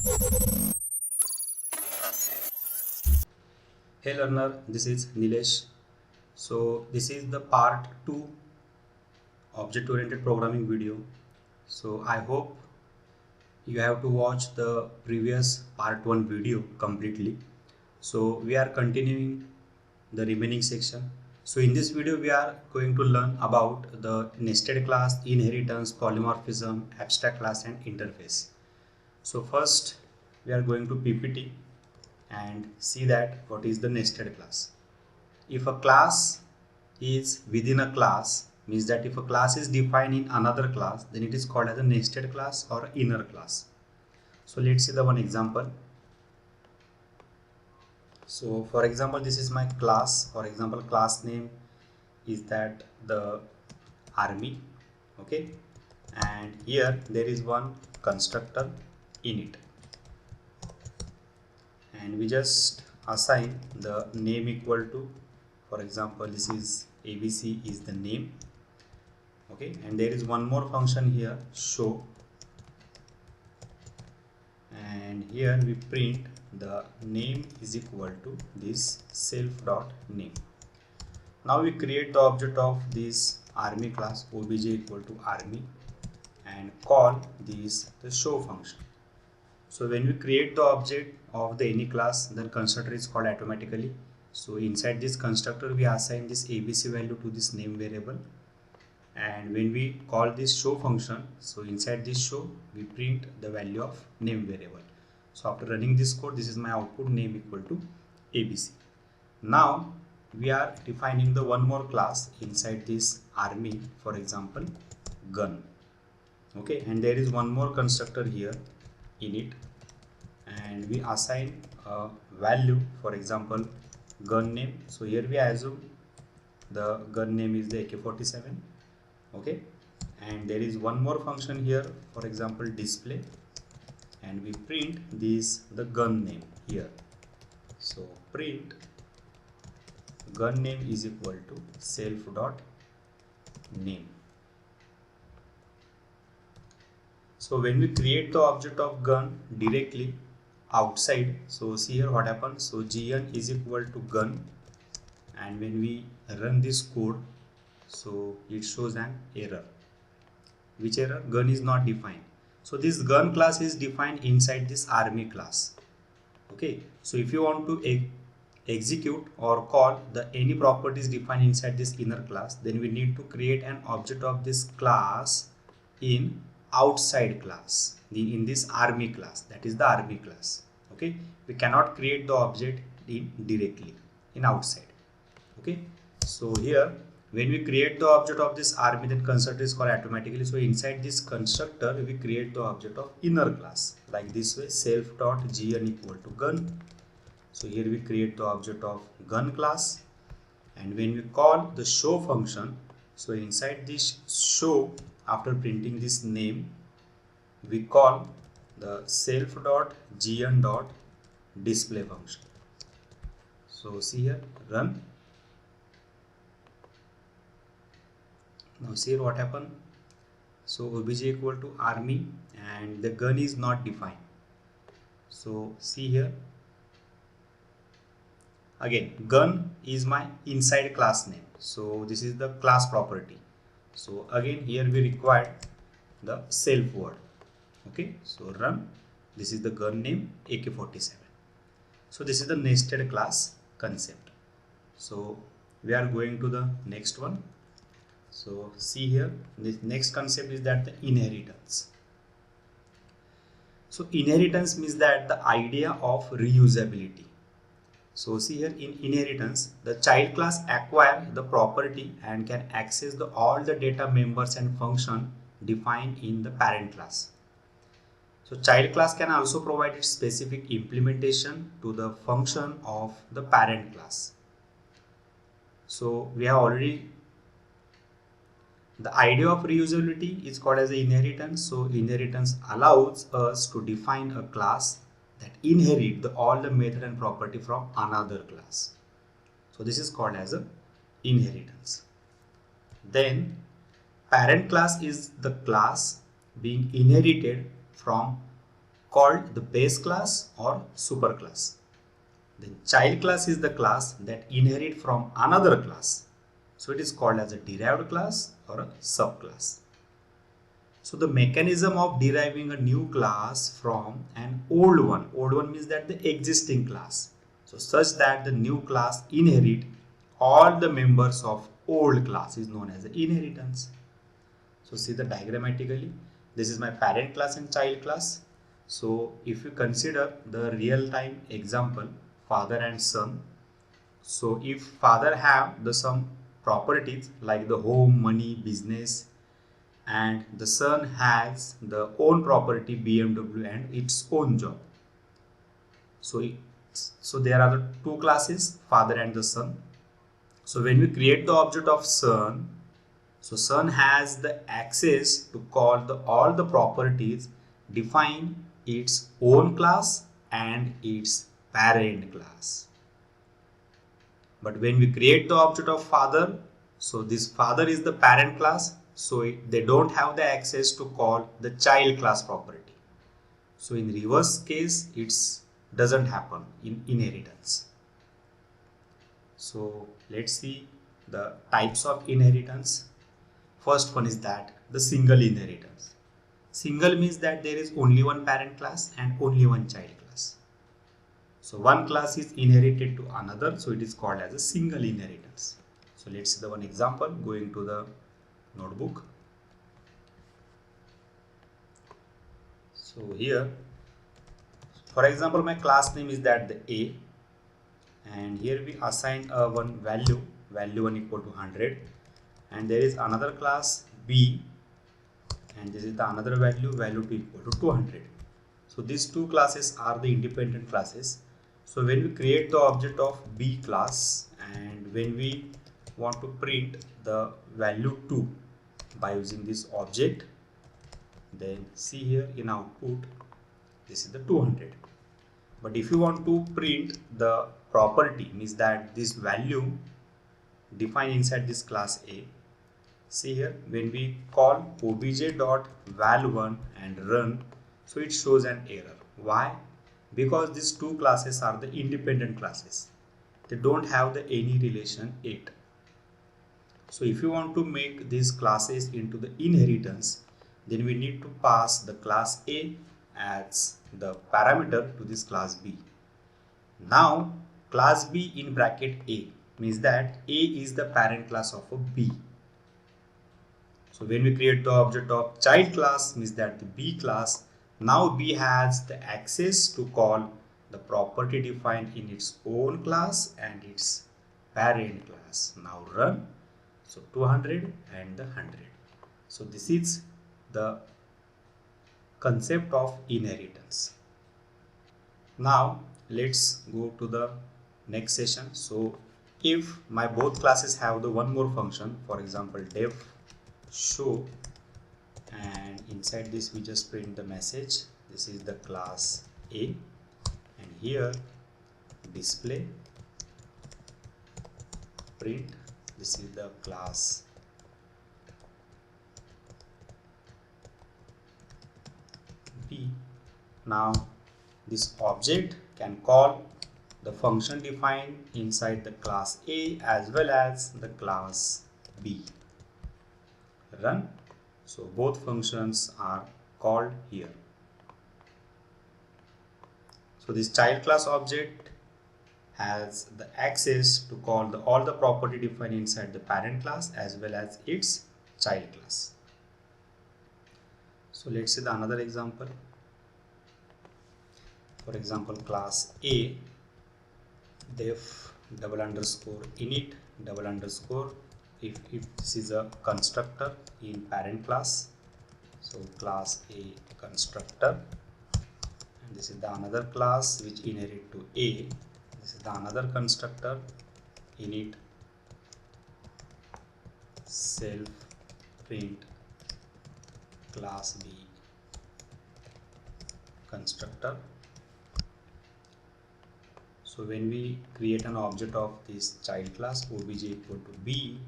Hey learner, this is Nilesh. So this is the part 2 object oriented programming video. So I hope you have to watch the previous part 1 video completely. So we are continuing the remaining section. So in this video we are going to learn about the nested class, inheritance, polymorphism, abstract class and interface. So first we are going to PPT and see that what is the nested class. If a class is within a class, means that if a class is defined in another class, then it is called as a nested class or inner class. So let's see the one example. So for example, this is my class. For example, class name is that the army. Okay, and here there is one constructor in it, and we just assign the name equal to, for example, this is ABC is the name. Okay, and there is one more function here, show, and here we print the name is equal to this self dot name. Now we create the object of this army class, obj equal to army, and call this the show function. So when we create the object of the any class, then constructor is called automatically. So inside this constructor we assign this ABC value to this name variable, and when we call this show function, so inside this show we print the value of name variable. So after running this code, this is my output, name equal to ABC. Now we are defining the one more class inside this army, for example gun. Okay, and there is one more constructor here in it, and we assign a value, for example gun name. So here we assume the gun name is the AK-47. Okay, and there is one more function here, for example display, and we print this the gun name here. So print gun name is equal to self dot name. So when we create the object of gun directly outside, so see here what happens. So gn is equal to gun, and when we run this code, so it shows an error. Which error? Gun is not defined. So this gun class is defined inside this army class. Okay, so if you want to execute or call the any properties defined inside this inner class, then we need to create an object of this class in outside class, in this army class, that is the army class. Okay, we cannot create the object in directly in outside. Okay, so here when we create the object of this army, then constructor is called automatically. So inside this constructor we create the object of inner class like this way, self dot gn equal to gun. So here we create the object of gun class, and when we call the show function, so inside this show, after printing this name, we call the self dot gn dot display function. So see here, run. Now see here what happened. So obj equal to army, and the gun is not defined. So see here, again gun is my inside class name, so this is the class property. So again here we require the self word. Okay, so run. This is the gun name AK-47. So this is the nested class concept. So we are going to the next one. So see here, the next concept is that the inheritance. So inheritance means that the idea of reusability. So see here, in inheritance, the child class acquire the property and can access all the data members and function defined in the parent class. So child class can also provide its specific implementation to the function of the parent class. So we have already, the idea of reusability is called as the inheritance. So inheritance allows us to define a class that inherit all the method and property from another class. So this is called as a inheritance. Then parent class is the class being inherited from called the base class or super class. Then child class is the class that inherit from another class. So it is called as a derived class or a subclass. So the mechanism of deriving a new class from an old one means that the existing class. So such that the new class inherit all the members of old class is known as the inheritance. So see the diagrammatically, this is my parent class and child class. So if you consider the real time example, father and son. So if father have the some properties like the home, money, business, and the son has the own property BMW and its own job. So there are the two classes, father and the son. So when we create the object of son, so son has the access to call all the properties, define its own class and its parent class. But when we create the object of father, so this father is the parent class, so they don't have the access to call the child class property. So in reverse case, it's doesn't happen in inheritance. So let's see the types of inheritance. First one is that the single inheritance. Single means that there is only one parent class and only one child class. So one class is inherited to another, so it is called as a single inheritance. So let's see the one example, going to the notebook. So here, for example, my class name is that the A, and here we assign a one value 1 equal to 100, and there is another class B, and this is the another value 2 equal to 200. So these two classes are the independent classes. So when we create the object of B class and when we want to print the value 2 by using this object, then see here in output this is the 200. But if you want to print the property, means that this value defined inside this class A, see here when we call obj.val1 and run, so it shows an error. Why? Because these two classes are the independent classes. They don't have the any relation yet. So if you want to make these classes into the inheritance, then we need to pass the class A as the parameter to this class B. Now class B in bracket A means that A is the parent class of a B. So when we create the object of child class, means that the B class, now B has the access to call the property defined in its own class and its parent class. Now run. So 200 and the 100. So this is the concept of inheritance. Now let's go to the next session. So if my both classes have the one more function, for example def show, and inside this we just print the message, this is the class A, and here display print, this is the class B. Now this object can call the function defined inside the class A as well as the class B. Run. So both functions are called here. So this child class object has the access to call all the property defined inside the parent class as well as its child class. So let's see the another example. For example, class A def double underscore init double underscore, if this is a constructor in parent class, so class A constructor, and this is the another class which inherit to A, this is the another constructor init self print class B constructor. So when we create an object of this child class obj equal to B,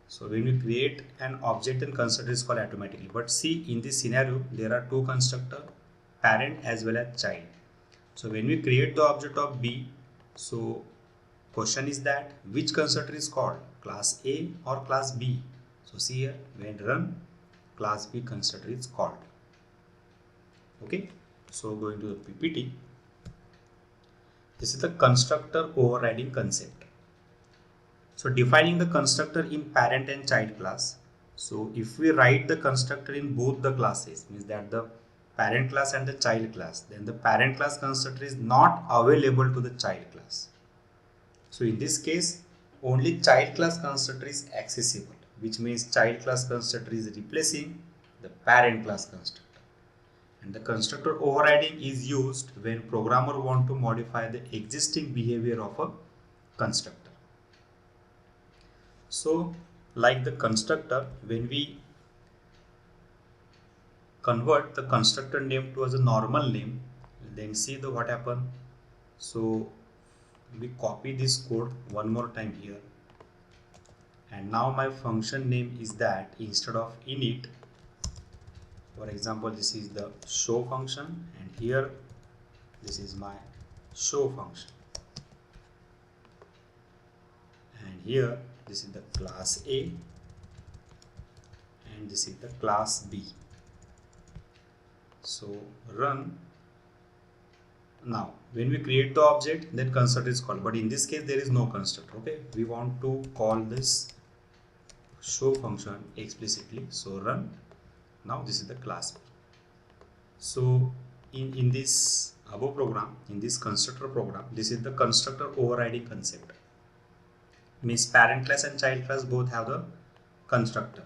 so when we create an object, then constructor is called automatically. But see in this scenario there are two constructors, parent as well as child. So when we create the object of B, so question is that which constructor is called, class A or class B? So see here, when run, class B constructor is called. Okay, so going to the PPT, this is the constructor overriding concept. So defining the constructor in parent and child class. So if we write the constructor in both the classes, means that the parent class and the child class, then the parent class constructor is not available to the child class. So in this case, only child class constructor is accessible, which means child class constructor is replacing the parent class constructor. And the constructor overriding is used when programmer want to modify the existing behavior of a constructor. So like the constructor, when we convert the constructor name to as a normal name, then see the what happen. So we copy this code one more time here, and now my function name is that instead of init, for example, this is the show function, and here this is my show function, and here this is the class A and this is the class B. So run. Now when we create the object, then constructor is called, but in this case there is no constructor. Okay, we want to call this show function explicitly, so run. Now this is the class B. So in this above program, in this constructor program, this is the constructor overriding concept. Means parent class and child class both have the constructor.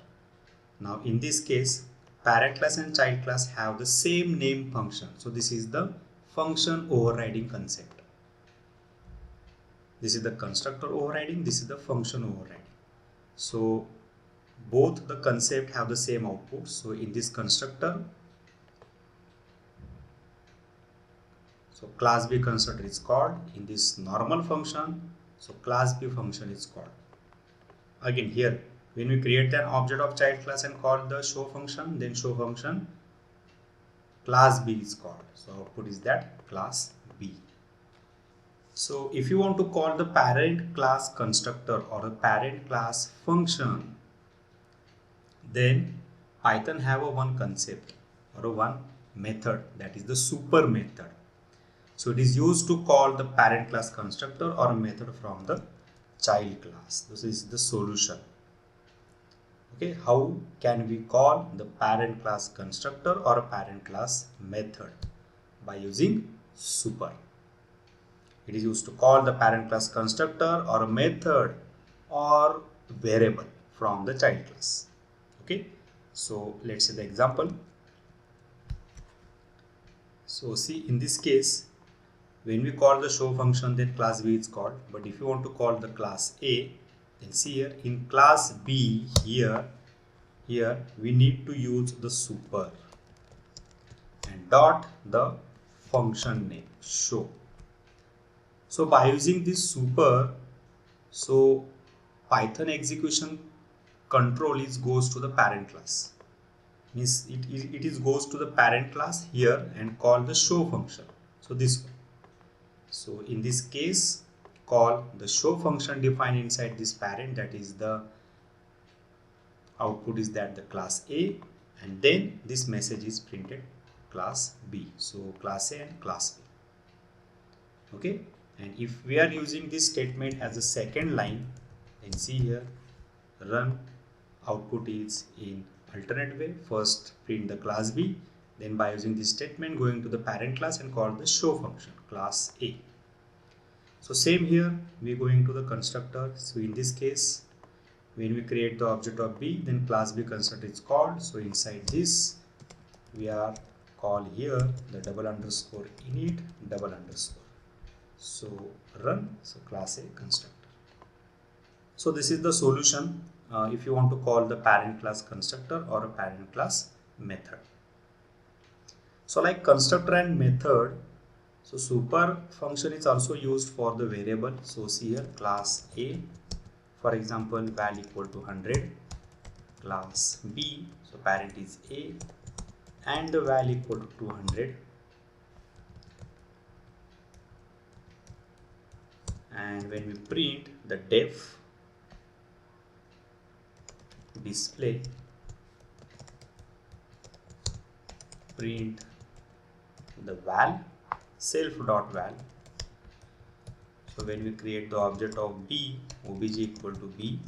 Now in this case, parent class and child class have the same name function. So this is the function overriding concept. This is the constructor overriding, this is the function overriding. So both the concept have the same output. So in this constructor, so class B constructor is called. In this normal function, so class B function is called. Again here, when we create an object of child class and call the show function, then show function class B is called. So output is that class B. So if you want to call the parent class constructor or a parent class function, then Python have a one concept or a one method, that is the super method. So it is used to call the parent class constructor or a method from the child class. This is the solution. Okay, how can we call the parent class constructor or a parent class method? By using super. It is used to call the parent class constructor or a method or variable from the child class. Okay, so let's see the example. So see, in this case, when we call the show function, then class B is called. But if you want to call the class A, then see here in class B, here we need to use the super and dot the function name show. So by using this super, so Python execution control goes to the parent class. Means it goes to the parent class here and call the show function. So this one. So in this case, call the show function defined inside this parent, that is the output is that the class A, and then this message is printed class B. So class A and class B. Okay, and if we are using this statement as a second line, then see here run, output is in alternate way. First print the class B, then by using this statement going to the parent class and call the show function class A. So same here, we are going to the constructor. So in this case, when we create the object of B, then class B constructor is called. So inside this, we are call here the double underscore init double underscore. So run, so class A constructor. So this is the solution if you want to call the parent class constructor or a parent class method. So like constructor and method, so super function is also used for the variable. So see here class A, for example, val equal to 100, class B, so parent is A, and the val equal to 200, and when we print the def display, print the val self.val. So when we create the object of b, obj equal to b,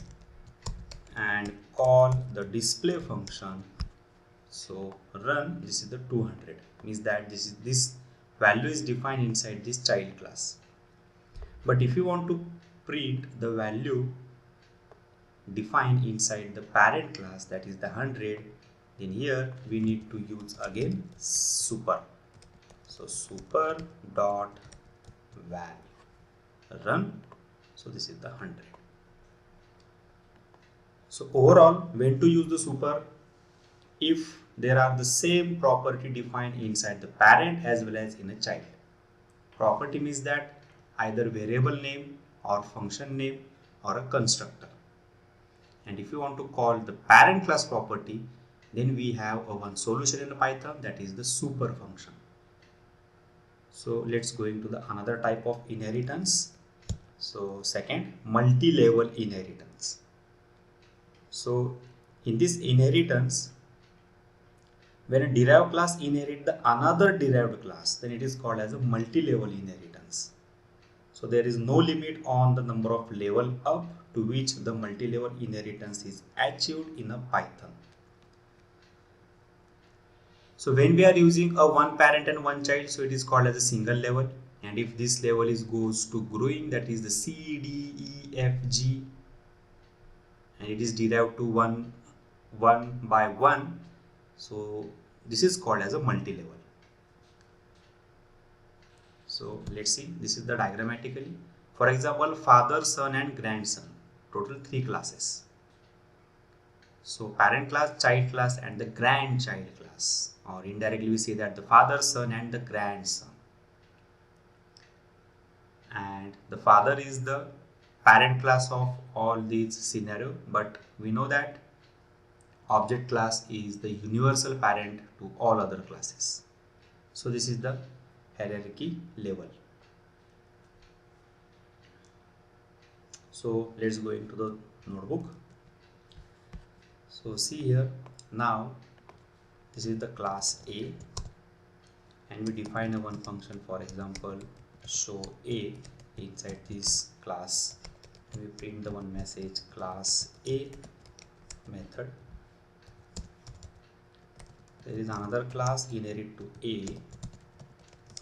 and call the display function, so run, this is the 200, means that this value is defined inside this child class. But if you want to print the value defined inside the parent class, that is the 100, then here we need to use again super. So super dot val, run. So this is the 100. So overall, when to use the super? If there are the same property defined inside the parent as well as in a child. Property means that either variable name or function name or a constructor. And if you want to call the parent class property, then we have a one solution in Python, that is the super function. So let's go into the another type of inheritance. So second, multi-level inheritance. So in this inheritance, when a derived class inherits the another derived class, then it is called as a multi-level inheritance. So there is no limit on the number of level up to which the multi-level inheritance is achieved in a Python. So when we are using a one parent and one child, so it is called as a single level. And if this level goes to growing, that is the C, D, E, F, G, and it is derived to one by one, so this is called as a multi-level. So let's see, this is the diagrammatically. For example, father, son and grandson, total 3 classes. So parent class, child class and the grandchild class, or indirectly we say that the father, son and the grandson. And the father is the parent class of all these scenario, but we know that object class is the universal parent to all other classes. So this is the hierarchy level. So let's go into the notebook. So see here, now this is the class A, and we define a one function, for example show A. Inside this class we print the one message class A method. There is another class inherit to A,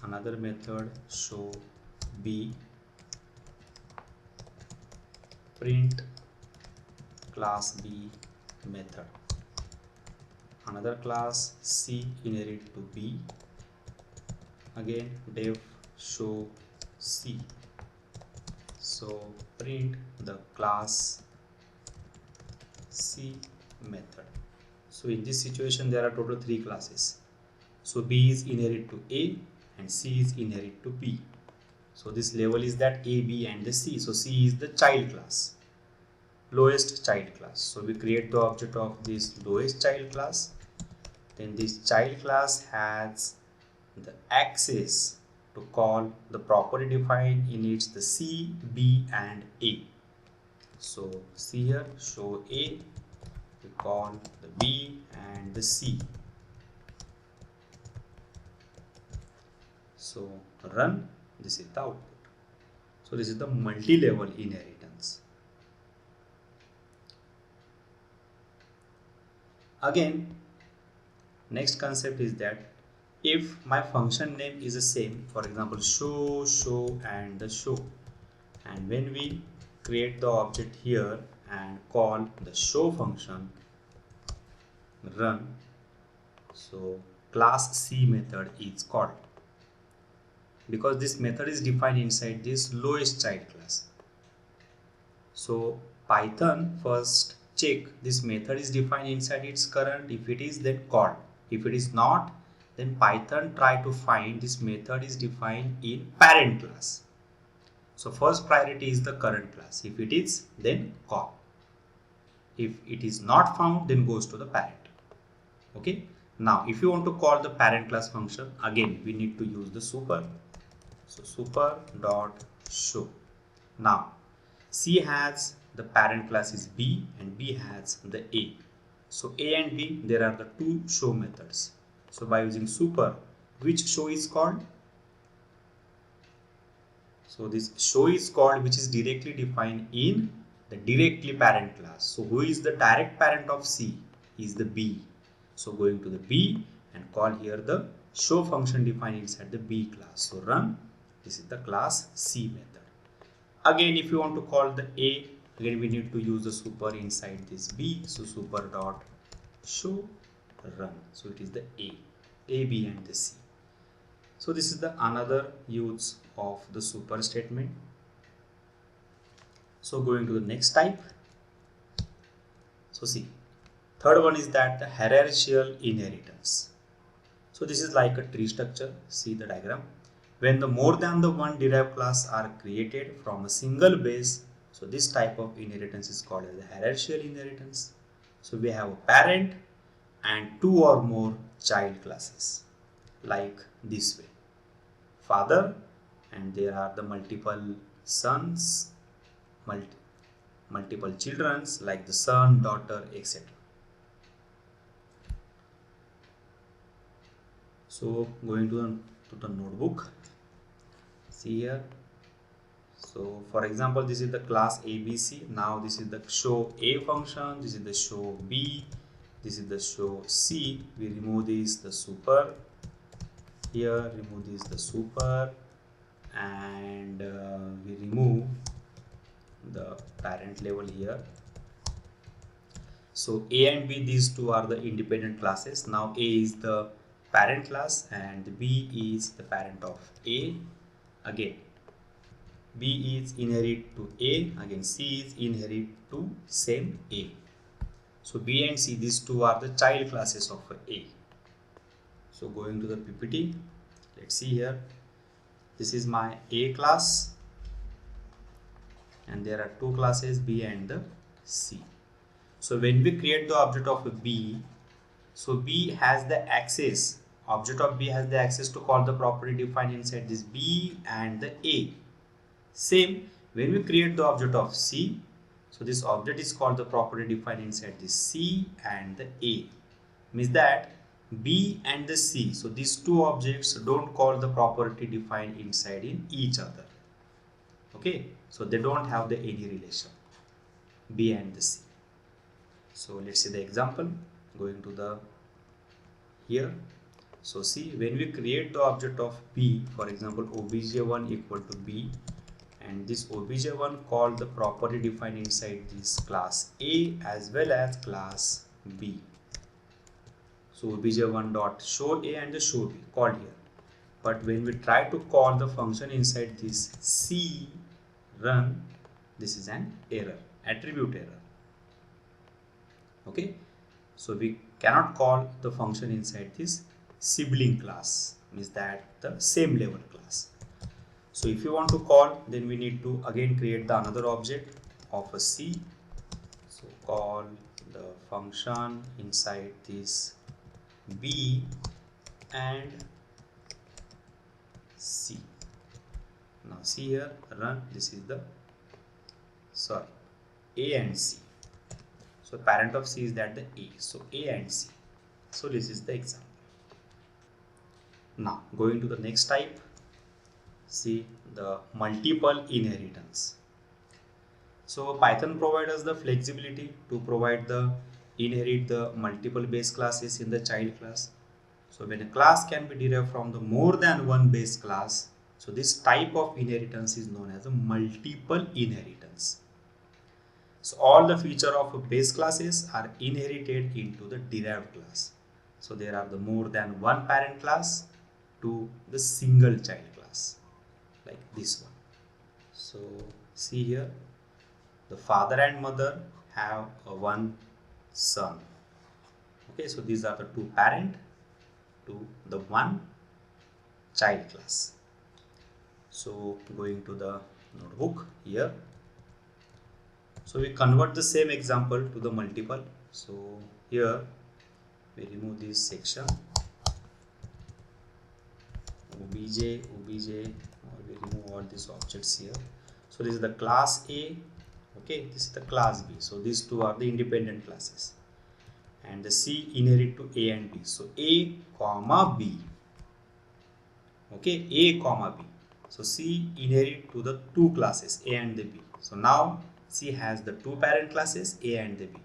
another method show B, print class B method, another class C inherit to B, again def show C, so print the class C method. So in this situation there are total 3 classes. So B is inherit to A and C is inherit to B. So this level is that A, B and the C. So C is the child class, lowest child class. So we create the object of this lowest child class. Then this child class has the access to call the property defined in its the C, B and A. So see here, show A, we call the B and the C. So run, this is the output. So this is the multi-level inheritance. Again, next concept is that if my function name is the same, for example show and the show, and when we create the object here and call the show function, run, so class C method is called, because this method is defined inside this lowest child class. So Python first check this method is defined inside its current. If it is, then call. If it is not, then Python try to find this method is defined in parent class. So first priority is the current class. If it is, then call. If it is not found, then goes to the parent. Okay. Now if you want to call the parent class function, again we need to use the super. So super dot show. Now C has the parent class is B and B has the A. So A and B, there are the two show methods. So by using super, which show is called? So this show is called which is directly defined in the directly parent class. So who is the direct parent of C? Is the B. So going to the B and call here the show function defined inside the B class. So run, this is the class C method. Again, if you want to call the A, again we need to use the super inside this B. So super dot show run. So it is the A, B and the C. So this is the another use of the super statement. So going to the next type. So see, third one is that the hierarchical inheritance. So this is like a tree structure. See the diagram. When the more than the one derived class are created from a single base, so this type of inheritance is called as the hierarchical inheritance. So we have a parent and two or more child classes like this way. Father, and there are the multiple sons, multiple childrens like the son, daughter, etc. So going to the notebook, see here. So for example, this is the class ABC. Now this is the show A function, this is the show B, this is the show C. We remove this the super here, remove this the super, and we remove the parent level here. So A and B, these two are the independent classes. Now A is the parent class and B is the parent of A. Again B is inherit to A, again C is inherit to same A. So B and C, these two are the child classes of A. So going to the PPT, let's see here. This is my A class and there are two classes B and the C. So when we create the object of a B, so B has the access, object of B has the access to call the property defined inside this B and the A. Same, when we create the object of C, so this object is called the property defined inside this C and the A. Means that B and the C, so these two objects don't call the property defined inside in each other. Okay, so they don't have the any relation, B and the C. So let's see the example. Going to the here. So see, when we create the object of B, for example obj1 equal to B, and this obj1 called the property defined inside this class A as well as class B. So obj1 dot show A and the show B called here. But when we try to call the function inside this C run, this is an error, attribute error. Okay, so we cannot call the function inside this sibling class, means that the same level class. So if you want to call, then we need to again create the another object of a C. So call the function inside this B and C. Now see here, run, this is the A and C. So parent of C is that the A. So A and C. So this is the example. Now going to the next type. See the multiple inheritance. So Python provides us the flexibility to provide the inherit the multiple base classes in the child class. So when a class can be derived from the more than one base class, so this type of inheritance is known as a multiple inheritance. So all the feature of base classes are inherited into the derived class. So there are the more than one parent class to the single child class, like this one. So see here, the father and mother have one son. Okay, so these are the two parent to the one child class. So going to the notebook here. So we convert the same example to the multiple. So here we remove this section obj, or we remove all these objects here. So this is the class A, okay, this is the class B. So these two are the independent classes, and the C inherit to A and B. So A comma B, okay, A comma B. So C inherit to the two classes A and the B. So now C has the two parent classes A and the B.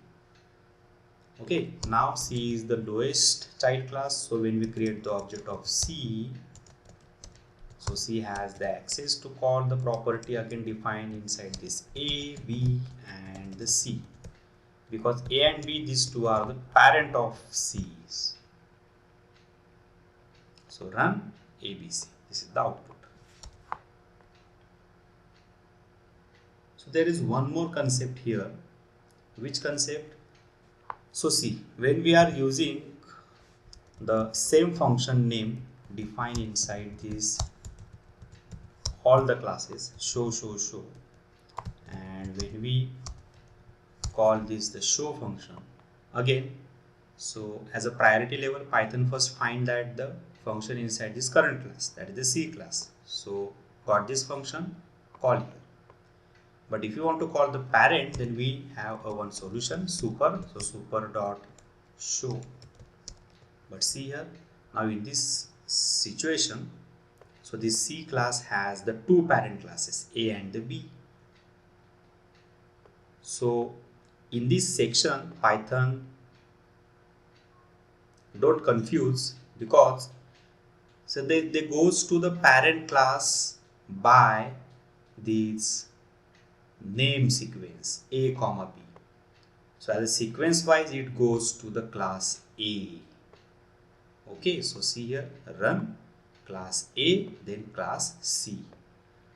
Okay, now C is the lowest child class. So when we create the object of C, so C has the access to call the property again defined inside this A, B and the C, because A and B, these two are the parent of C's. So run ABC. This is the output. So there is one more concept here. Which concept? So see, when we are using the same function name defined inside this all the classes show, and when we call this the show function again, so as a priority level, Python first find that the function inside this current class, that is the C class. So got this function, call here. But if you want to call the parent, then we have a one solution, super. So super dot show. But see here, now in this situation, so this C class has the two parent classes A and the B. So in this section, Python, don't confuse, because so they goes to the parent class by this name sequence A comma B. So as a sequence wise, it goes to the class A. Okay, so see here, run class A, then class C.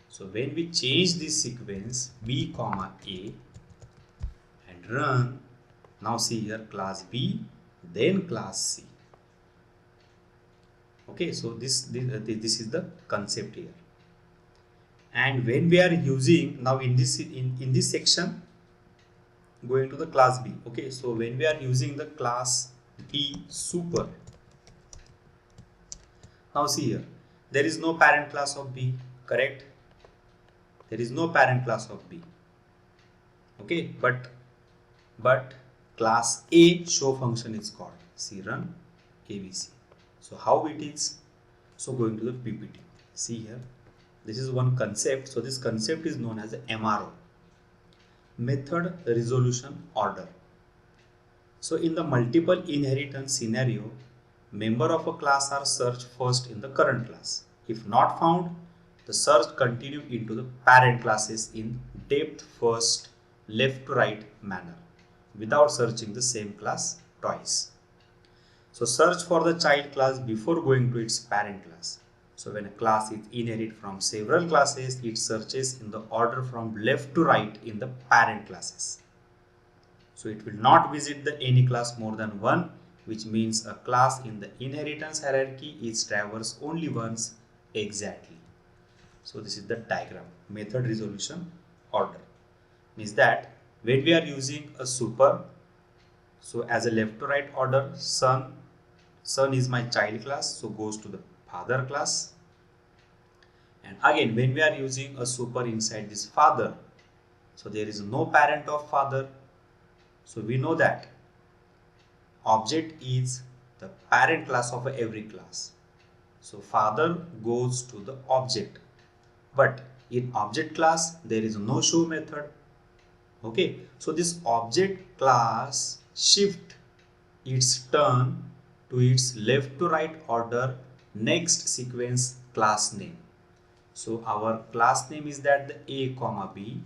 So when we change this sequence B comma A and run, now see here class B, then class C. Okay, so this is the concept here. And when we are using now in this section, going to the class B. Okay, so when we are using the class B super, now see here, there is no parent class of B, correct? There is no parent class of B. Okay, but class A show function is called. See, run ABC. So how it is? So going to the PPT. See here, this is one concept. So this concept is known as the MRO, method resolution order. So in the multiple inheritance scenario, member of a class are searched first in the current class. If not found, the search continue into the parent classes in depth first, left to right manner without searching the same class twice. So search for the child class before going to its parent class. So when a class is inherit from several classes, it searches in the order from left to right in the parent classes. So it will not visit the any class more than one, which means a class in the inheritance hierarchy is traversed only once exactly. So this is the diagram, method resolution order. Means that when we are using a super, so as a left to right order, son is my child class, so goes to the father class. And again, when we are using a super inside this father, so there is no parent of father. So we know that object is the parent class of every class. So father goes to the object, but in object class there is no show method. Okay, so this object class shift its turn to its left to right order next sequence class name. So our class name is that the A comma B.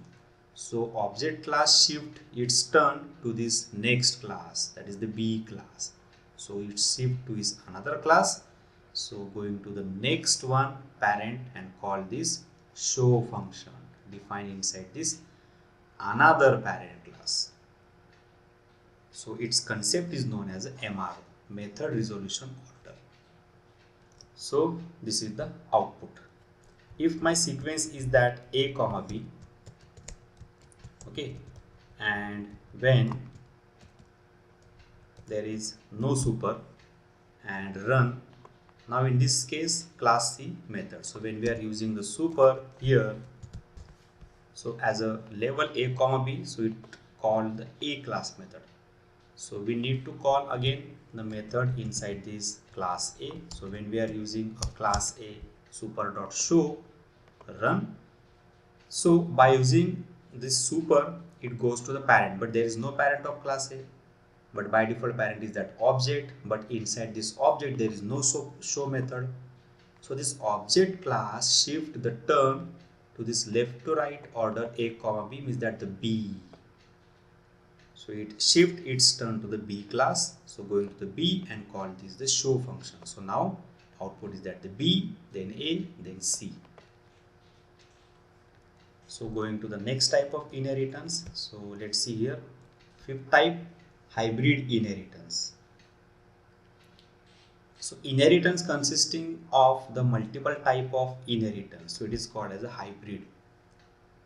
So object class shift its turn to this next class, that is the B class. So it shift to is another class. So going to the next one parent and call this show function defined inside this another parent class. So its concept is known as MRO, method resolution order. So this is the output. If my sequence is that A comma B, okay, and when there is no super and run, now in this case class C method. So when we are using the super here, So as a level a comma b, so it called the a class method. So we need to call again the method inside this class a. So when we are using a class a super.show run, so by using this super, it goes to the parent, but there is no parent of class a. But by default parent is that object, but inside this object there is no show method. So this object class shift the term to this left to right order a comma b, means that the b. So it shift its turn to the b class. So going to the b and call this the show function. So now output is that the b, then a, then c. So going to the next type of inheritance. So let's see here. Fifth type, hybrid inheritance. So inheritance consisting of the multiple type of inheritance. So it is called as a hybrid.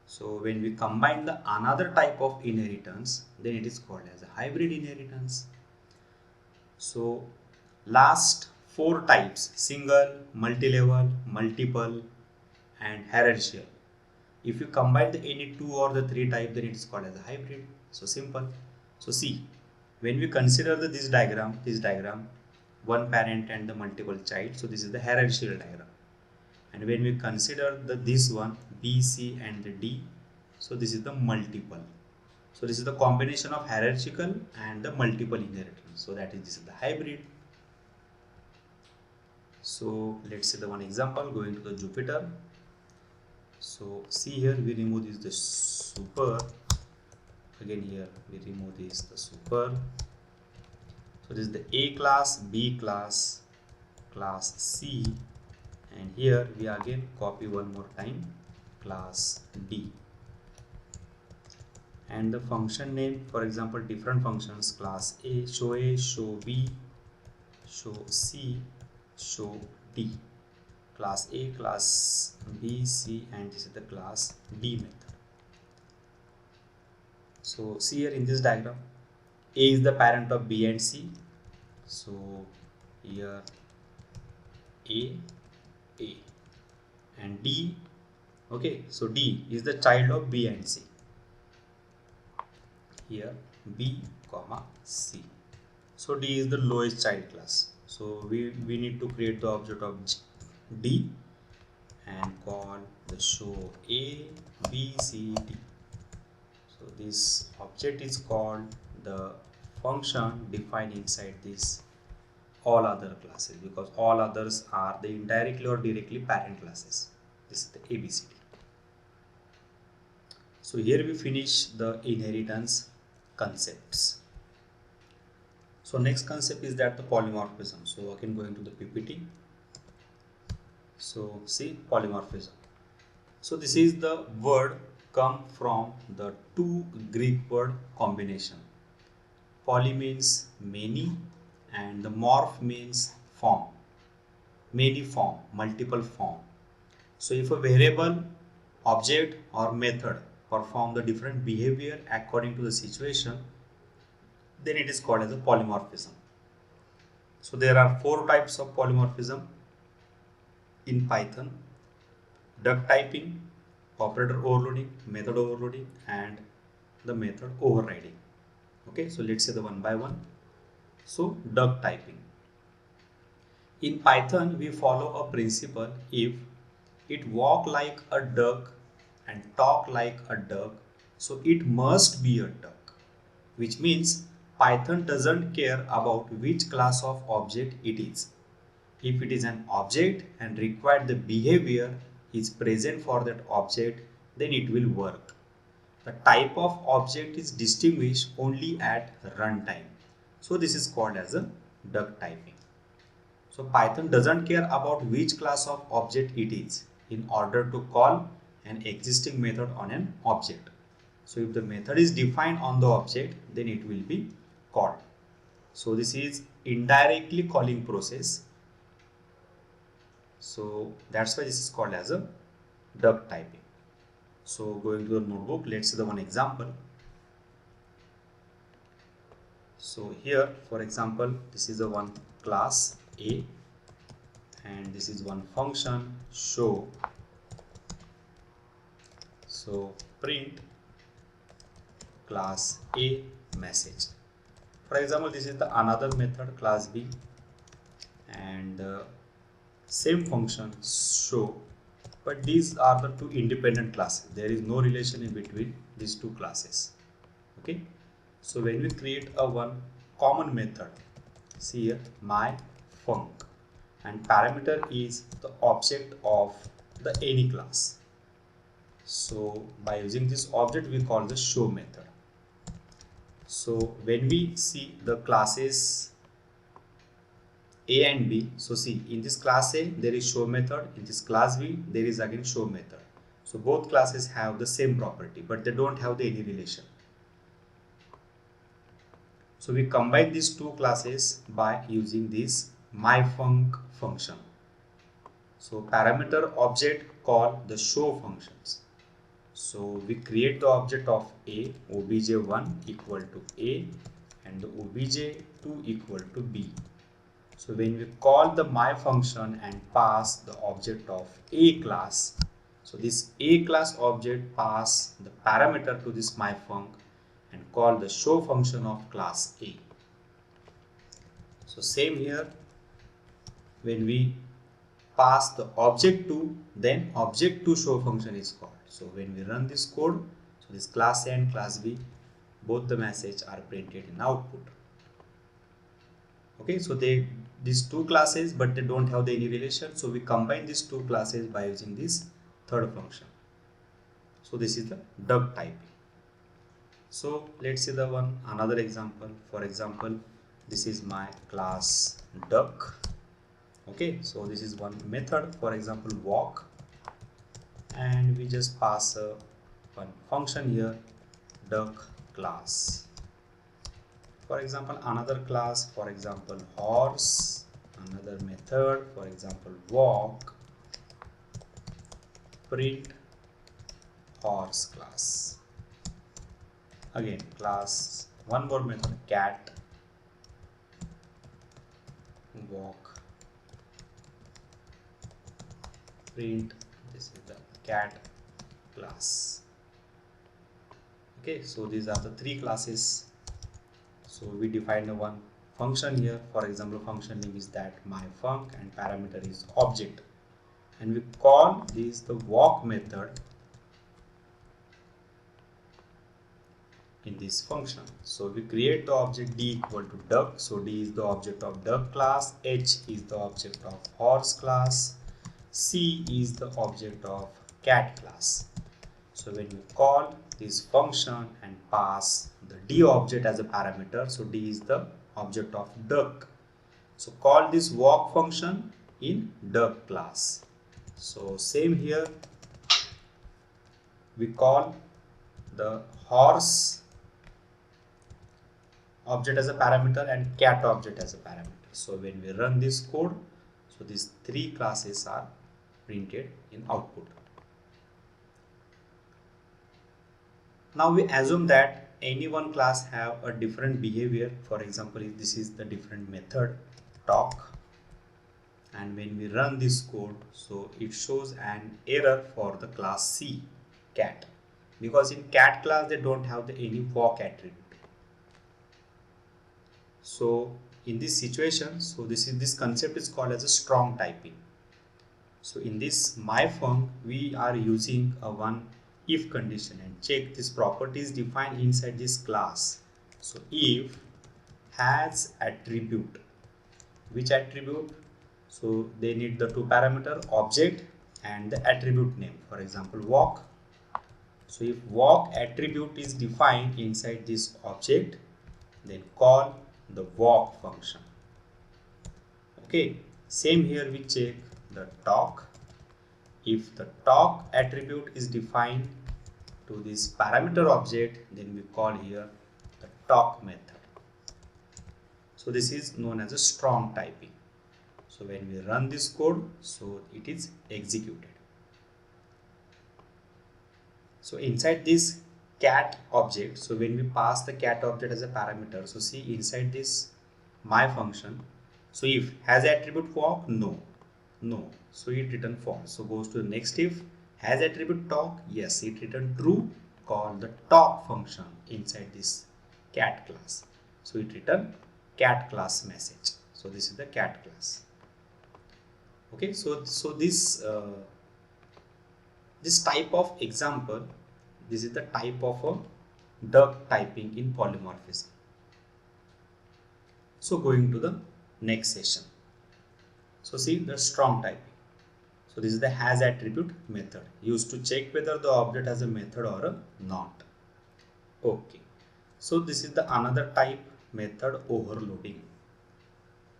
So when we combine the another type of inheritance, then it is called as a hybrid inheritance. So last four types, single, multi-level, multiple and hierarchical. If you combine the any two or the three type, then it is called as a hybrid. So simple. So see, when we consider this diagram, one parent and the multiple child. So this is the hierarchical diagram. And when we consider this one, B, C and the D, so this is the multiple. So this is the combination of hierarchical and the multiple inheritance. So that is this is the hybrid. So let's see the one example going to the Jupyter. So see here we remove this the super. Again here we remove this the super. So this is the A class, B class, class C, and here we again copy one more time class D. And the function name, for example, different functions, class A, show B, show C, show D. Class A, class B, C, and this is the class D method. So see here in this diagram, A is the parent of B and C. So here A, and D. Okay, so D is the child of B and C. Here B comma C. So D is the lowest child class. So we need to create the object of D and call the show A, B, C, D. So this object is called the function defined inside this all other classes, because all others are the indirectly or directly parent classes. This is the ABCD. So here we finish the inheritance concepts. So next concept is that the polymorphism. So again going to the PPT. So see polymorphism. So this is the word come from the two Greek word combination. Poly means many and the morph means form. Many form, multiple form. So if a variable, object or method perform the different behavior according to the situation, then it is called as a polymorphism. So there are four types of polymorphism in Python: duck typing, operator overloading, method overloading, and the method overriding. Okay, so let's say the one by one. So duck typing. In Python, we follow a principle: if it walk like a duck and talk like a duck, so it must be a duck, which means Python doesn't care about which class of object it is. If it is an object and required the behavior is present for that object, then it will work. The type of object is distinguished only at runtime. So this is called as a duck typing. So Python doesn't care about which class of object it is in order to call an existing method on an object. So if the method is defined on the object, then it will be called. So this is indirectly calling process. So that's why this is called as a duck typing. So going to the notebook, let's see the one example. So here, for example, this is the one class A, and this is one function show So print class A message. For example, this is the another method class B, and same function show, but these are the two independent classes. There is no relation in between these two classes. Okay, so when we create a one common method, see here my func, and parameter is the object of the any class. So by using this object we call the show method. So when we see the classes A and B, so see in this class A there is show method, in this class B there is again show method. So both classes have the same property but they don't have the any relation. So we combine these two classes by using this myfunc function. So parameter object call the show functions. So we create the object of A, obj1 equal to A, and the obj2 equal to B. So when we call the my function and pass the object of A class, so this A class object pass the parameter to this my func and call the show function of class A. So same here, when we pass the object to, then object to show function is called. So when we run this code, so this class A and class B, both the message are printed in output. Okay, so these two classes but they don't have any relation, so we combine these two classes by using this third function. So this is the duck typing. So let's see the one another example. For example, this is my class duck. Okay, so this is one method, for example walk, and we just pass one function here, duck class. For example another class, for example horse, another method, for example walk, print horse class. Again class, one more method, cat, walk, print, this is the cat class. Okay, so these are the three classes. So we define the one function here. For example, function name is that myfunc and parameter is object, and we call this the walk method in this function. So we create the object d equal to duck. So d is the object of duck class, h is the object of horse class, c is the object of cat class. So when we call this function and pass the d object as a parameter, so d is the object of duck. So call this walk function in duck class. So same here, we call the horse object as a parameter and cat object as a parameter. So when we run this code, so these three classes are printed in output. Now we assume that any one class have a different behavior. For example, if this is the different method talk, and when we run this code, so it shows an error for the class C, cat, because in cat class they don't have the any walk attribute. So in this situation, so this concept is called as a strong typing. So in this myfunc we are using a one if condition and check this property is defined inside this class. So if has attribute, which attribute? So they need the two parameter object and the attribute name, for example walk. So if walk attribute is defined inside this object, then call the walk function. Okay, same here we check the talk. If the talk attribute is defined to this parameter object, then we call here the talk method. So this is known as a strong typing. So when we run this code, so it is executed. So inside this cat object, so when we pass the cat object as a parameter, so see inside this my function, so if has attribute walk, no, so it return false. So goes to the next if Has attribute talk? Yes, it return true. Call the talk function inside this cat class. So it return cat class message. So this is the cat class. Okay, so this type of example, this is the type of a duck typing in polymorphism. So going to the next session. So see the strong typing. So this is the has attribute method used to check whether the object has a method or a not. Okay. So this is the another type, method overloading.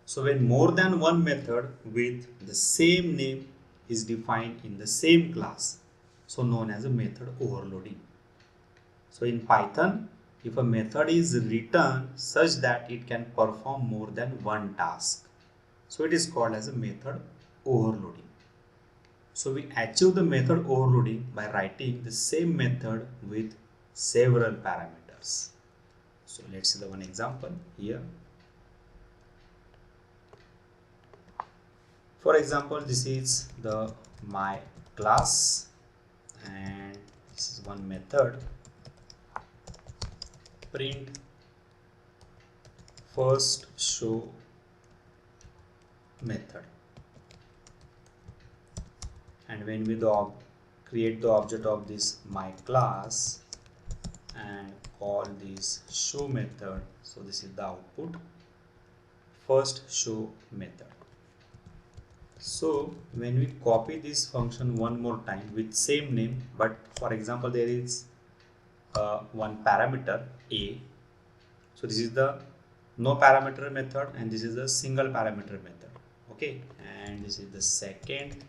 So when more than one method with the same name is defined in the same class, so known as a method overloading. So in Python, if a method is written such that it can perform more than one task, so it is called as a method overloading. So we achieve the method overloading by writing the same method with several parameters. So let's see the one example here. For example, this is the my class and this is one method, print first show method, and when we create the object of this my class and call this show method, so this is the output, first show method. So when we copy this function one more time with same name, but for example there is one parameter a, so this is the no parameter method and this is the single parameter method. Okay, and this is the second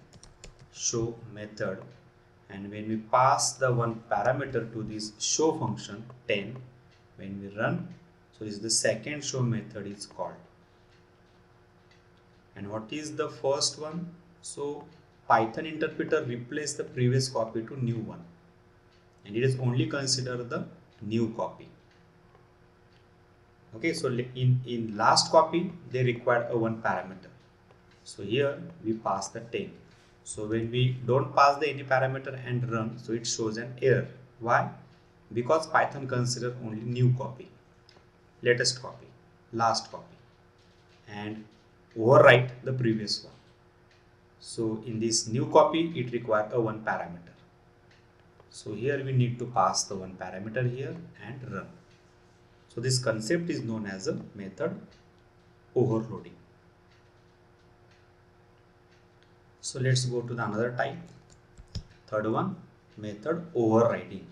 show method, and when we pass the one parameter to this show function 10, when we run, so this is the second show method is called. And what is the first one? So Python interpreter replace the previous copy to new one, and it is only consider the new copy. Okay, so in last copy they require a one parameter, so here we pass the 10. So when we don't pass the any parameter and run, so it shows an error. Why? Because Python consider only new copy, latest copy, last copy, and overwrite the previous one. So in this new copy it requires a one parameter. So here we need to pass the one parameter here and run. So this concept is known as a method overloading. So let's go to the another type. Third one, method overriding.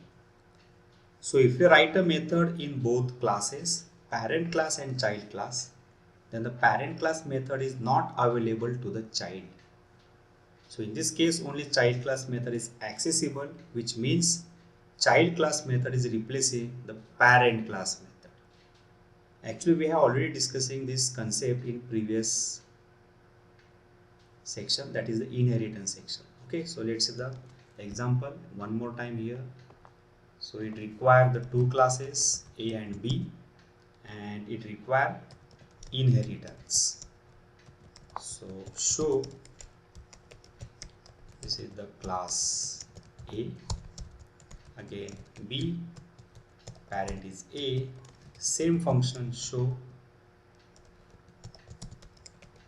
So if you write a method in both classes, parent class and child class, then the parent class method is not available to the child. So in this case only child class method is accessible, which means child class method is replacing the parent class method. Actually we have already discussing this concept in previous section, that is the inheritance section. Okay, so let's see the example one more time here. So it requires the two classes A and B, and it requires inheritance. So show, this is the class A, again B, parent is A, same function show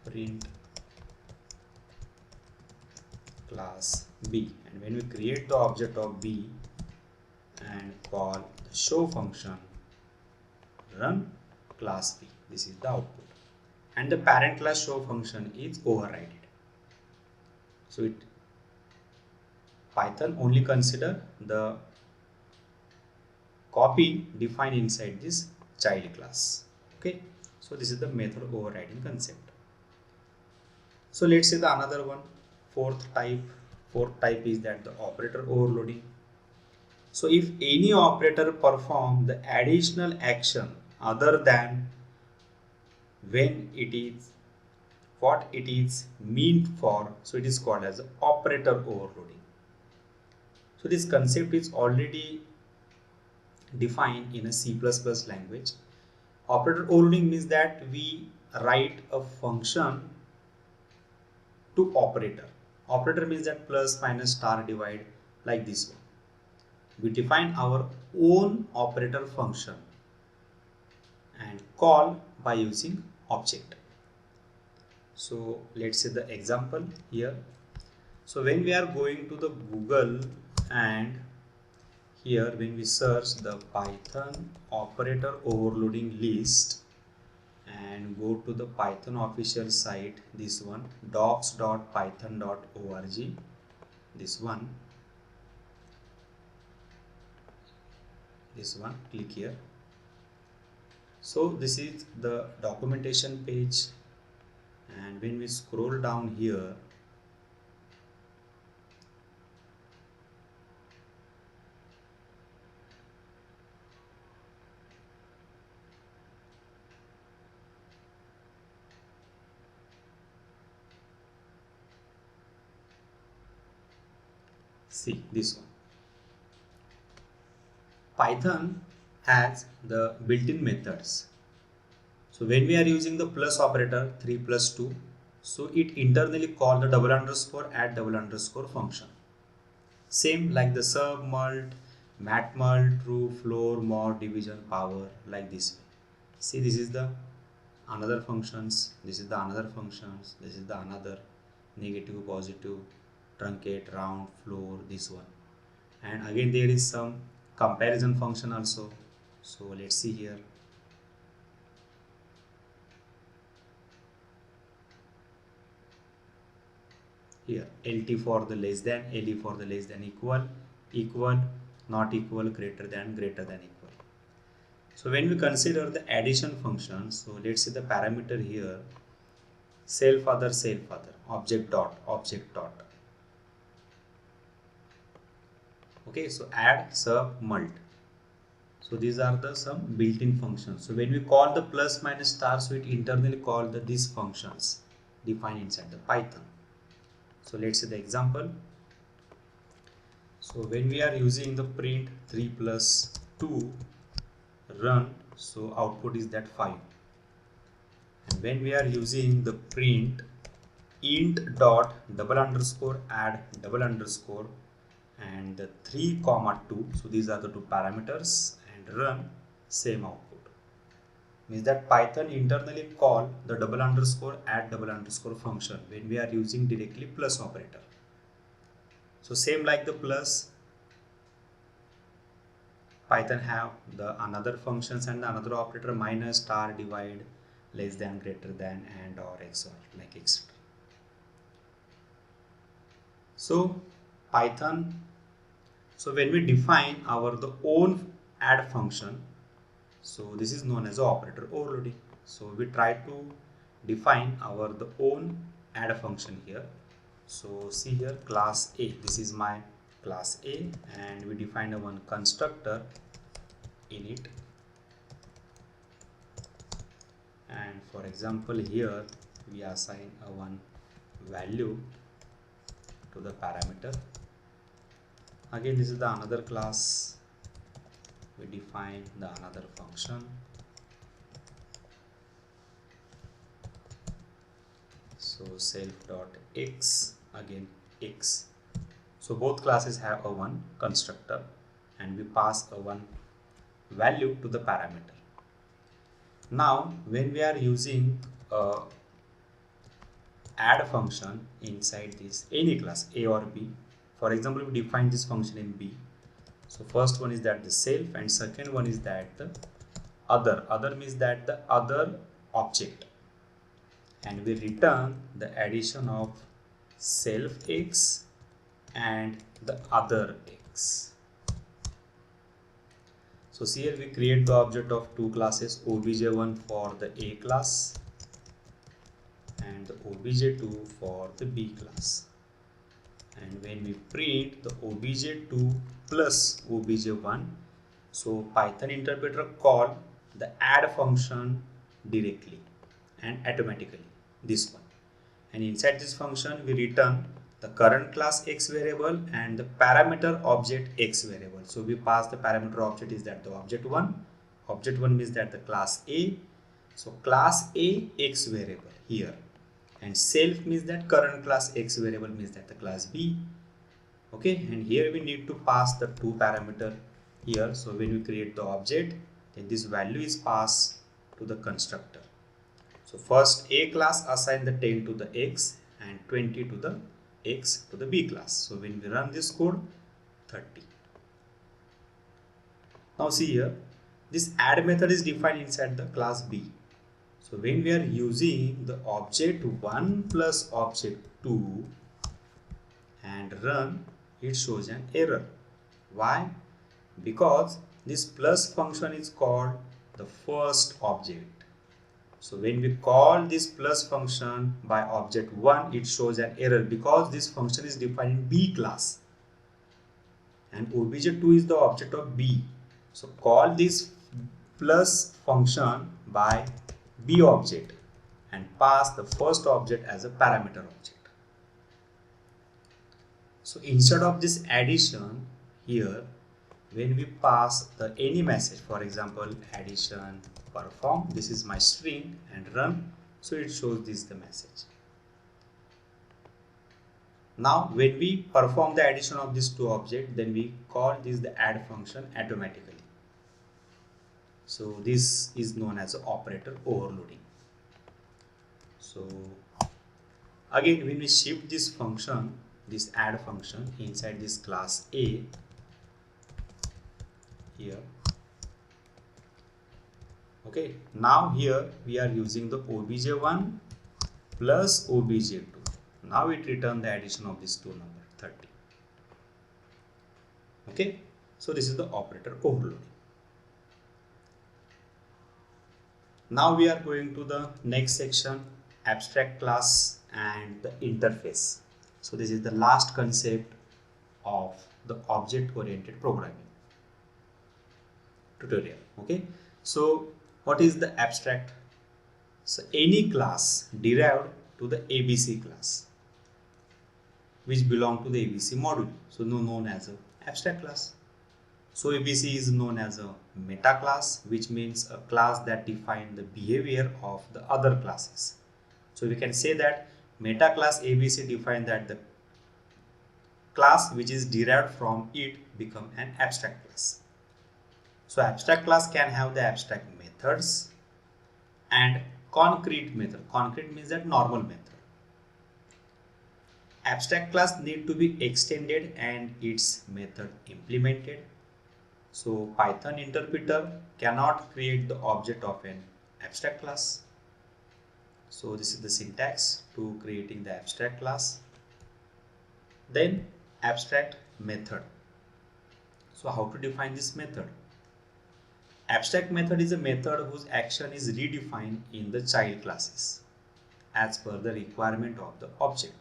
print class B, and when we create the object of B and call the show function, run class B, this is the output, and the parent class show function is overridden. So Python only consider the copy defined inside this child class. Okay, so this is the method overriding concept. So let's see the another one, fourth type is that the operator overloading. So if any operator perform the additional action other than when it is what it is meant for, so it is called as operator overloading. So this concept is already defined in a C++ language. Operator overloading means that we write a function to operator. Operator means that plus, minus, star, divide. like this one. We define our own operator function and call by using object. So let's say the example here. So when we are going to the Google, and here when we search the Python operator overloading list and go to the Python official site, this one docs.python.org, this one click here. So this is the documentation page, and when we scroll down here, see this one. Python has the built-in methods. So when we are using the plus operator 3 plus 2, so it internally call the double underscore add double underscore function. Same like the sub, mult, mat mult, true, floor, mod, division, power, like this way. See, this is the another functions, this is the another functions, this is the another negative, positive, truncate, round, floor, this one. And again there is some comparison function also. So let's see here. Here LT for the less than, LE for the less than equal, equal, not equal, greater than equal. So when we consider the addition function, so let's say the parameter here, self other, object dot, okay. So add, sub, mult. So these are the some built-in functions. So when we call the plus minus star, so it internally call these functions defined inside the Python. So let's see the example. So when we are using the print 3 plus 2 run, so output is that 5. And when we are using the print int dot double underscore add double underscore and the 3 comma 2, so these are the two parameters, and run, same output. Means that Python internally call the double underscore add double underscore function when we are using directly plus operator. So same like the plus, Python have the another functions and the another operator, minus, star, divide, less than, greater than, and or XOR, like etc. So Python, so when we define our the own add function, so this is known as operator overloading. So we try to define our the own add function here. So see here, class A, this is my class A, and we define a one constructor init, and for example here we assign a one value to the parameter. Again this is the another class, we define the another function. So self dot x, again x. So both classes have a one constructor, and we pass a one value to the parameter. Now when we are using a add function inside this any class A or B, for example we define this function in B. So first one is that the self, and second one is that the other means that the other object, and we return the addition of self x and the other x. So here we create the object of two classes, obj1 for the A class and the obj2 for the B class. And when we print the obj2 plus obj1, so Python interpreter call the add function directly and automatically, this one. And inside this function we return the current class x variable and the parameter object x variable. So we pass the parameter object is that the object1 means that the class A, so class A x variable here, and self means that current class x variable means that the class B. Okay, and here we need to pass the two parameter here. So when we create the object, then this value is passed to the constructor. So first A class assign the 10 to the X and 20 to the X to the B class. So when we run this code, 30. Now see here, this add method is defined inside the class B. So when we are using the object 1 plus object 2 and run, it shows an error. Why? Because this plus function is called the first object. So when we call this plus function by object 1, it shows an error because this function is defined in B class and obj2 is the object of B. So call this plus function by B object and pass the first object as a parameter object. So instead of this addition here, when we pass the any message, for example addition perform, this is my string, and run, so it shows this the message. Now when we perform the addition of these two objects, then we call this the add function automatically. So this is known as operator overloading. So again, when we shift this function, this add function inside this class A here, okay, now here we are using the obj1 plus obj2. Now it returns the addition of these two numbers, 30. Okay, so this is the operator overloading. Now we are going to the next section, abstract class and the interface. So this is the last concept of the object oriented programming tutorial. Okay, so what is the abstract? So any class derived to the ABC class which belong to the ABC module, so known as a abstract class. So ABC is known as a meta class, which means a class that defines the behavior of the other classes. So we can say that meta class ABC defines that the class which is derived from it become an abstract class. So abstract class can have the abstract methods and concrete method. Concrete means that normal method. Abstract class need to be extended and its method implemented. So Python interpreter cannot create the object of an abstract class. So this is the syntax to creating the abstract class. Then abstract method. So how to define this method? Abstract method is a method whose action is redefined in the child classes as per the requirement of the object.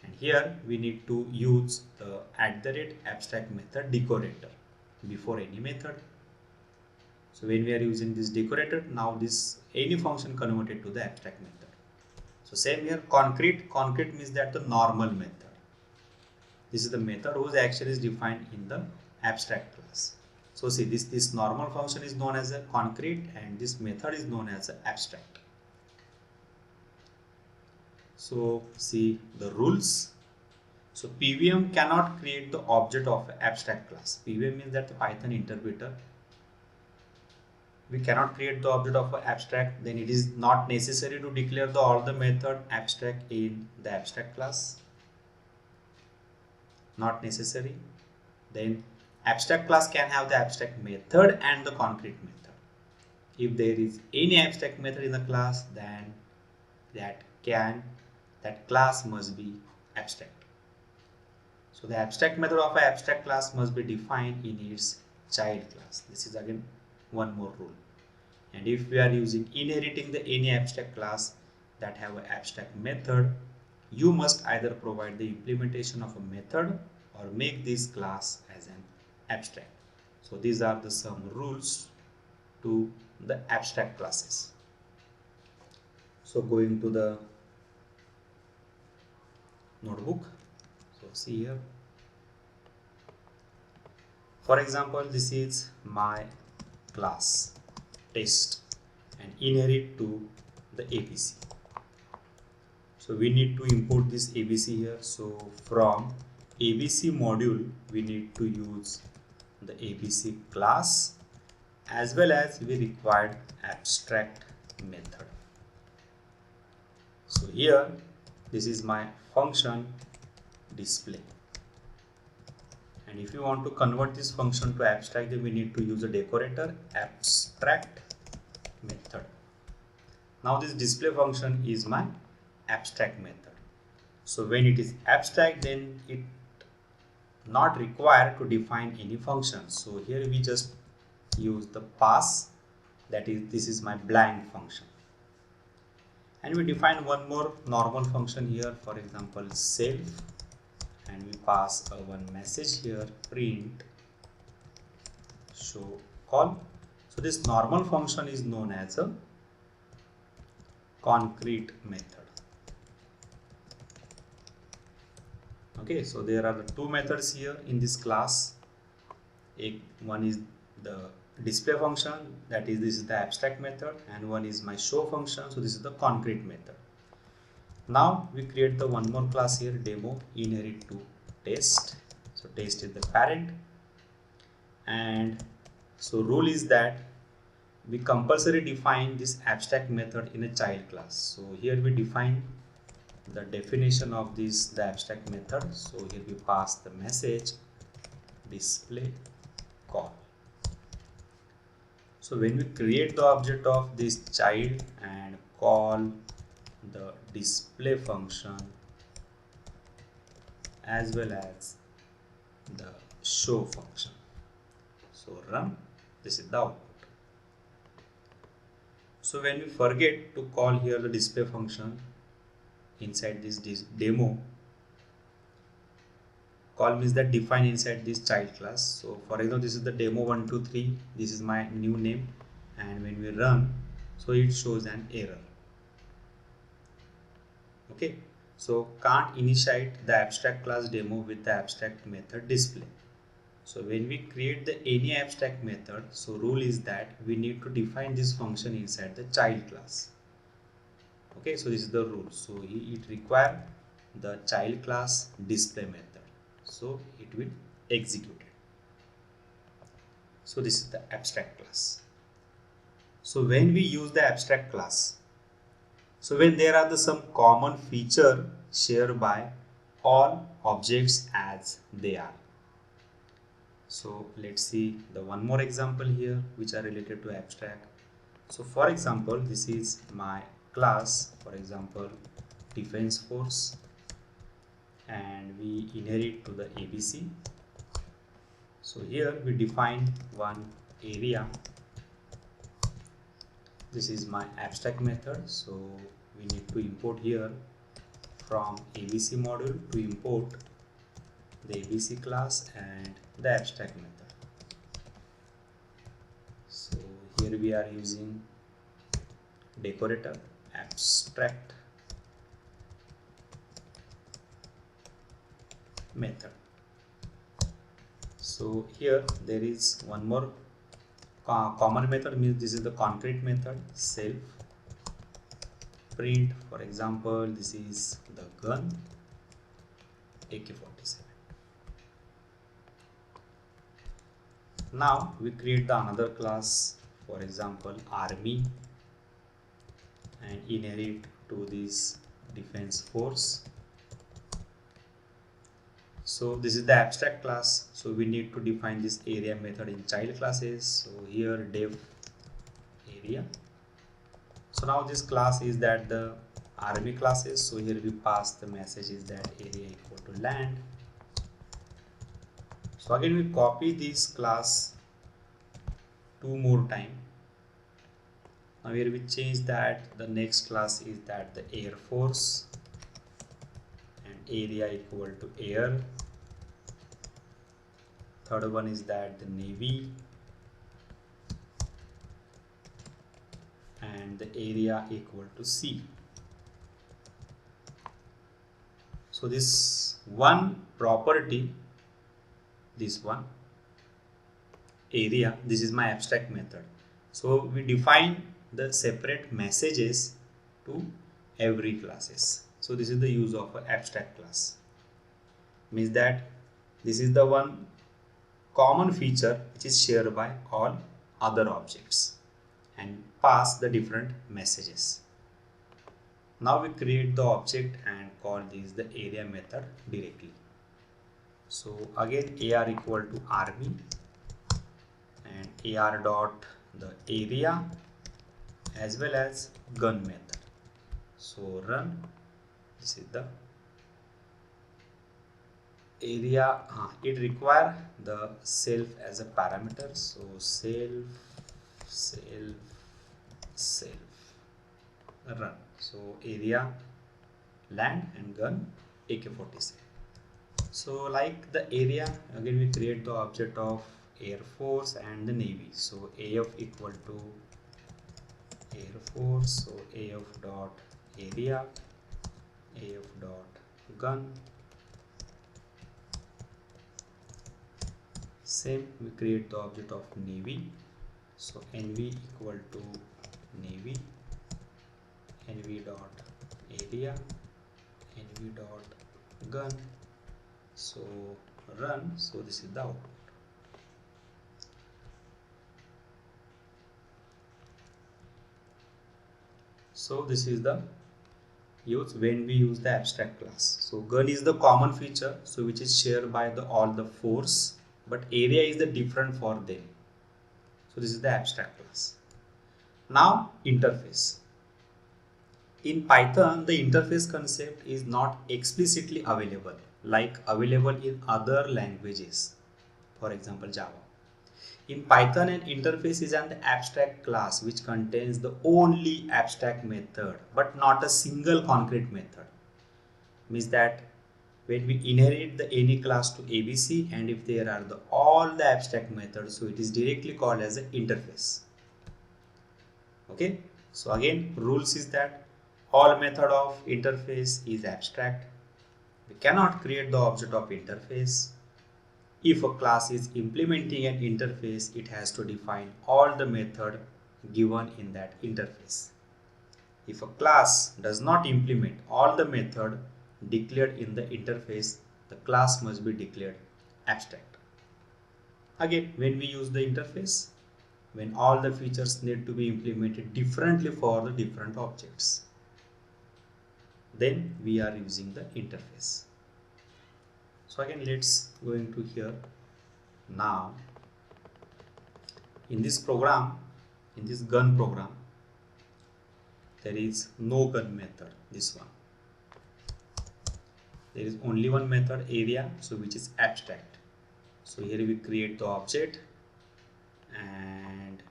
And here we need to use the @abstract method decorator before any method. So when we are using this decorator, now this any function converted to the abstract method. So same here, concrete means that the normal method. This is the method whose action is defined in the abstract class. So see, this normal function is known as a concrete and this method is known as a abstract. So see the rules. So PVM cannot create the object of an abstract class. PVM means that the Python interpreter. We cannot create the object of an abstract, then it is not necessary to declare all the method abstract in the abstract class. Not necessary. Then abstract class can have the abstract method and the concrete method. If there is any abstract method in the class, then that class must be abstract. So the abstract method of an abstract class must be defined in its child class. This is again one more rule. And if we are using inheriting the any abstract class that have an abstract method, you must either provide the implementation of a method or make this class as an abstract. So these are the some rules to the abstract classes. So going to the notebook. So see here. For example, this is my class test and inherit to the ABC. So we need to import this ABC here. So from ABC module we need to use the ABC class as well as we required abstract method. So here this is my function display, and if you want to convert this function to abstract, then we need to use a decorator abstract method. Now this display function is my abstract method. So when it is abstract, then it not required to define any function. So here we just use the pass, that is, this is my blank function, and we define one more normal function here, for example self, and we pass one message here, print show call. So this normal function is known as a concrete method. Okay, so there are the two methods here in this class. One is the display function, that is, this is the abstract method, and one is my show function, so this is the concrete method. Now we create the one more class here, demo inherit to test. So test is the parent, and so rule is that we compulsory define this abstract method in a child class. So here we define the definition of this, the abstract method. So here we pass the message display call. So when we create the object of this child and call the display function as well as the show function, so run, this is the output. So when we forget to call here the display function inside this demo, call means that define inside this child class. So for example, this is the demo123, this is my new name, and when we run, so it shows an error. Okay, so can't initiate the abstract class demo with the abstract method display. So when we create the any abstract method, so rule is that we need to define this function inside the child class. Okay, so this is the rule. So it require the child class display method, so it will execute it. So this is the abstract class. So when we use the abstract class, so when there are some common feature shared by all objects as they are. So let's see the one more example here which are related to abstract. So for example, this is my class, for example defense force, and we inherit to the ABC. So here we define one area. This is my abstract method, so we need to import here from ABC module to import the ABC class and the abstract method. So here we are using decorator abstract method. So here there is one more common method, means this is the concrete method, self print, for example this is the gun AK-47. Now we create the another class, for example army, and inherit to this defense force. So this is the abstract class, so we need to define this area method in child classes. So here def area. So now this class is that the army classes, so here we pass the message is that area equal to land. So again we copy this class two more time. Now here we change that the next class is that the air force, and area equal to air. Third one is that the navy, and the area equal to sea. So this one property, this one area, this is my abstract method. So we define the separate messages to every classes. So this is the use of an abstract class, means that This is the one common feature which is shared by all other objects and pass the different messages. Now we create the object and call this the area method directly. So again AR equal to army and AR dot the area as well as gun method. So run. This is the area. It require the self as a parameter. So self run. So area land and gun AK-47. So like the area, again we create the object of Air Force and the Navy. So AF equal to Air Force. So AF dot area, AF dot gun. Same, we create the object of Navy. So NV equal to Navy, NV dot area, NV dot gun. So run. So this is the output. So this is the use when we use the abstract class. So gun is the common feature, so which is shared by the all the force, but area is the different for them. So this is the abstract class. Now interface. In Python, the interface concept is not explicitly available like available in other languages, for example Java. In Python, an interface is an abstract class which contains the only abstract method but not a single concrete method. Means that when we inherit the any class to ABC and if there are all the abstract methods, so it is directly called as an interface. Okay, so again rules is that all method of interface is abstract. We cannot create the object of interface. If a class is implementing an interface, it has to define all the method given in that interface. If a class does not implement all the method declared in the interface, the class must be declared abstract. Again, when we use the interface, when all the features need to be implemented differently for the different objects, then we are using the interface. So again, let's go into here. Now in this program, in this gun program, there is no gun method. This one, there is only one method area, so which is abstract. So here we create the object and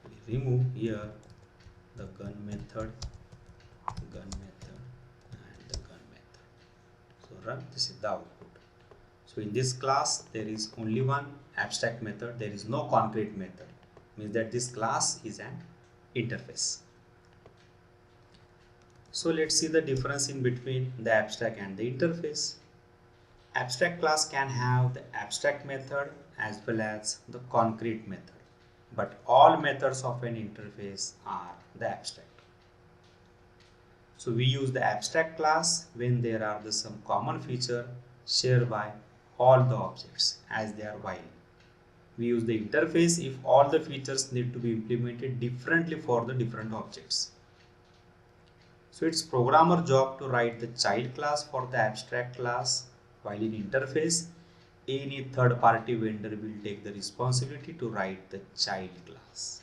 we remove here the gun method, and the gun method. So run. This is the output. So in this class there is only one abstract method, there is no concrete method, means that this class is an interface. So let's see the difference in between the abstract and the interface. Abstract class can have the abstract method as well as the concrete method, but all methods of an interface are the abstract. So we use the abstract class when there are some common feature shared by all the objects as they are while. We use the interface if all the features need to be implemented differently for the different objects. So it's programmer job to write the child class for the abstract class, while in interface any third party vendor will take the responsibility to write the child class.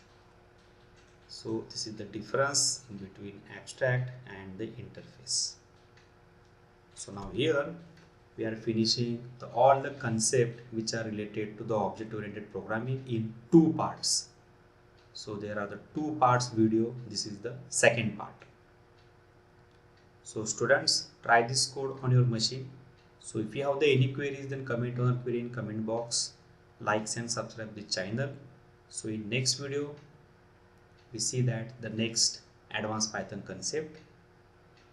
So this is the difference in between abstract and the interface. So now here we are finishing all the concept which are related to the object oriented programming in two parts. So there are the two parts video. This is the second part. So students, try this code on your machine. So if you have any queries, then comment on the query in comment box, likes and subscribe the channel. So in next video we see that the next advanced Python concept.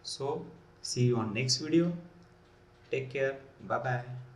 So see you on next video. Take care. Bye bye.